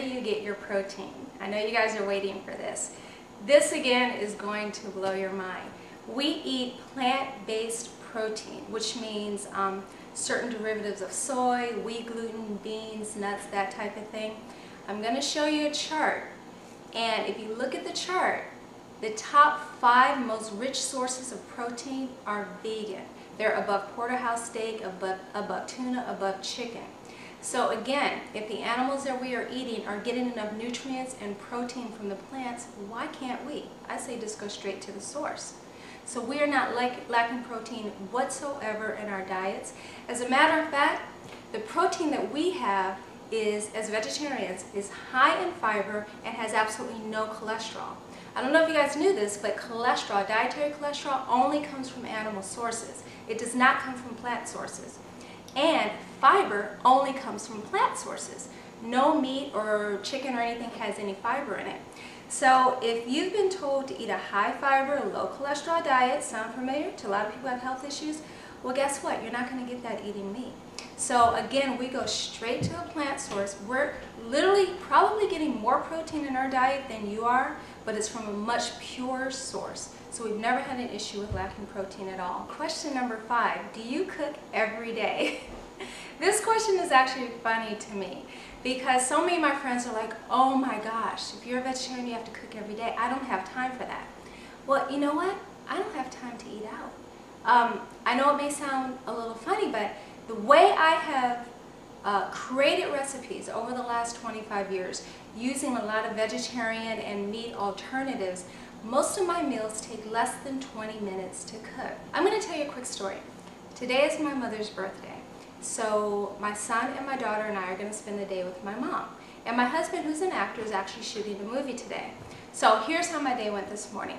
do you get your protein? I know you guys are waiting for this. This again is going to blow your mind. We eat plant-based protein, which means certain derivatives of soy, wheat, gluten, beans, nuts, that type of thing. I'm going to show you a chart, and if you look at the chart, the top 5 most rich sources of protein are vegan. They're above porterhouse steak, above tuna, above chicken. So again, if the animals that we are eating are getting enough nutrients and protein from the plants, why can't we? I say just go straight to the source. So we are not lacking protein whatsoever in our diets. As a matter of fact, the protein that we have is, as vegetarians, is high in fiber and has absolutely no cholesterol. I don't know if you guys knew this, but cholesterol, dietary cholesterol, only comes from animal sources. It does not come from plant sources. And fiber only comes from plant sources. No meat or chicken or anything has any fiber in it. So if you've been told to eat a high fiber, low cholesterol diet, sound familiar to a lot of people who have health issues? Well, guess what? You're not going to get that eating meat. So again, we go straight to a plant source. We're literally probably getting more protein in our diet than you are, but it's from a much purer source. So we've never had an issue with lacking protein at all. Question number 5, do you cook every day? This question is actually funny to me because so many of my friends are like, oh my gosh, if you're a vegetarian, you have to cook every day. I don't have time for that. Well, you know what? I don't have time to eat out. I know it may sound a little funny, but the way I have created recipes over the last 25 years using a lot of vegetarian and meat alternatives, most of my meals take less than 20 minutes to cook. I'm going to tell you a quick story. Today is my mother's birthday. So my son and my daughter and I are going to spend the day with my mom. And my husband, who's an actor, is actually shooting a movie today. So here's how my day went this morning.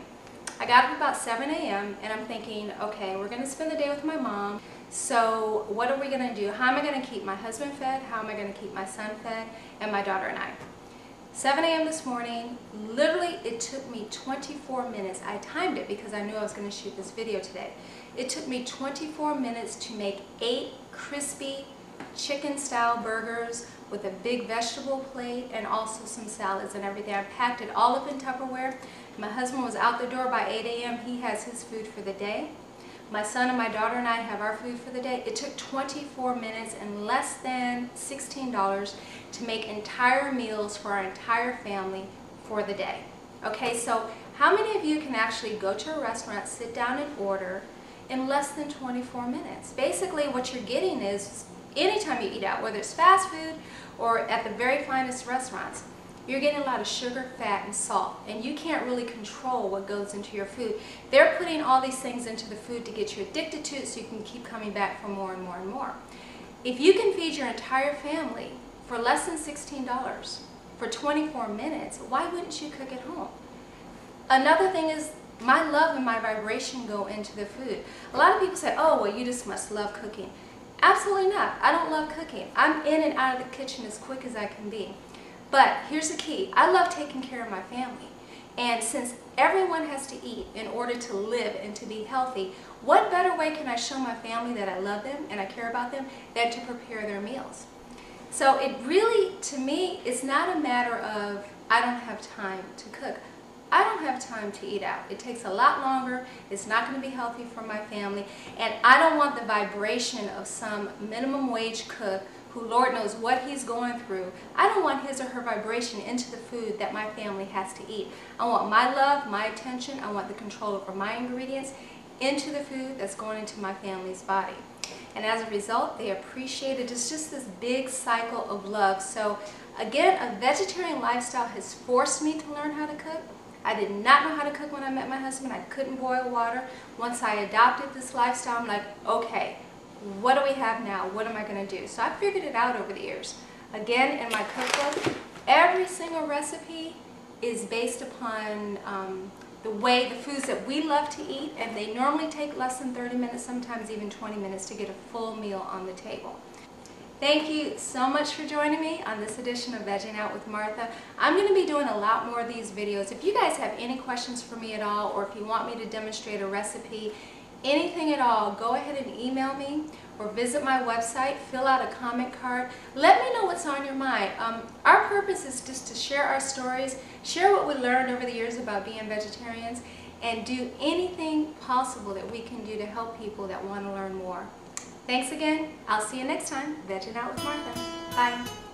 I got up about 7 a.m. and I'm thinking, okay, we're going to spend the day with my mom. So what are we going to do? How am I going to keep my husband fed? How am I going to keep my son fed? And my daughter and I. 7 a.m. this morning, literally it took me 24 minutes. I timed it because I knew I was going to shoot this video today. It took me 24 minutes to make 8 crispy chicken-style burgers with a big vegetable plate and also some salads and everything. I packed it all up in Tupperware. My husband was out the door by 8 a.m. He has his food for the day. My son and my daughter and I have our food for the day. It took 24 minutes and less than $16 to make entire meals for our entire family for the day. Okay, so how many of you can actually go to a restaurant, sit down and order in less than 24 minutes? Basically what you're getting is, anytime you eat out, whether it's fast food or at the very finest restaurants, you're getting a lot of sugar, fat, and salt, and you can't really control what goes into your food. They're putting all these things into the food to get you addicted to it so you can keep coming back for more and more and more. If you can feed your entire family for less than $16 for 24 minutes, why wouldn't you cook at home? Another thing is, my love and my vibration go into the food. A lot of people say, oh, well, you just must love cooking. Absolutely not. I don't love cooking. I'm in and out of the kitchen as quick as I can be. But here's the key. I love taking care of my family. And since everyone has to eat in order to live and to be healthy, what better way can I show my family that I love them and I care about them than to prepare their meals? So it really, to me, it's not a matter of I don't have time to cook. I don't have time to eat out. It takes a lot longer. It's not going to be healthy for my family. And I don't want the vibration of some minimum wage cook who Lord knows what he's going through. I don't want his or her vibration into the food that my family has to eat. I want my love, my attention, I want the control over my ingredients into the food that's going into my family's body. And as a result, they appreciate it. It's just this big cycle of love. So again, a vegetarian lifestyle has forced me to learn how to cook. I did not know how to cook when I met my husband. I couldn't boil water. Once I adopted this lifestyle, I'm like, okay, what do we have now? What am I going to do? So I figured it out over the years. Again, in my cookbook, every single recipe is based upon the way the foods that we love to eat, and they normally take less than 30 minutes, sometimes even 20 minutes to get a full meal on the table. Thank you so much for joining me on this edition of Vegging Out with Martha. I'm going to be doing a lot more of these videos. If you guys have any questions for me at all, or if you want me to demonstrate a recipe anything at all, go ahead and email me or visit my website, fill out a comment card. Let me know what's on your mind. Our purpose is just to share our stories, share what we learned over the years about being vegetarians, and do anything possible that we can do to help people that want to learn more. Thanks again. I'll see you next time. Veging Out with Martha. Bye.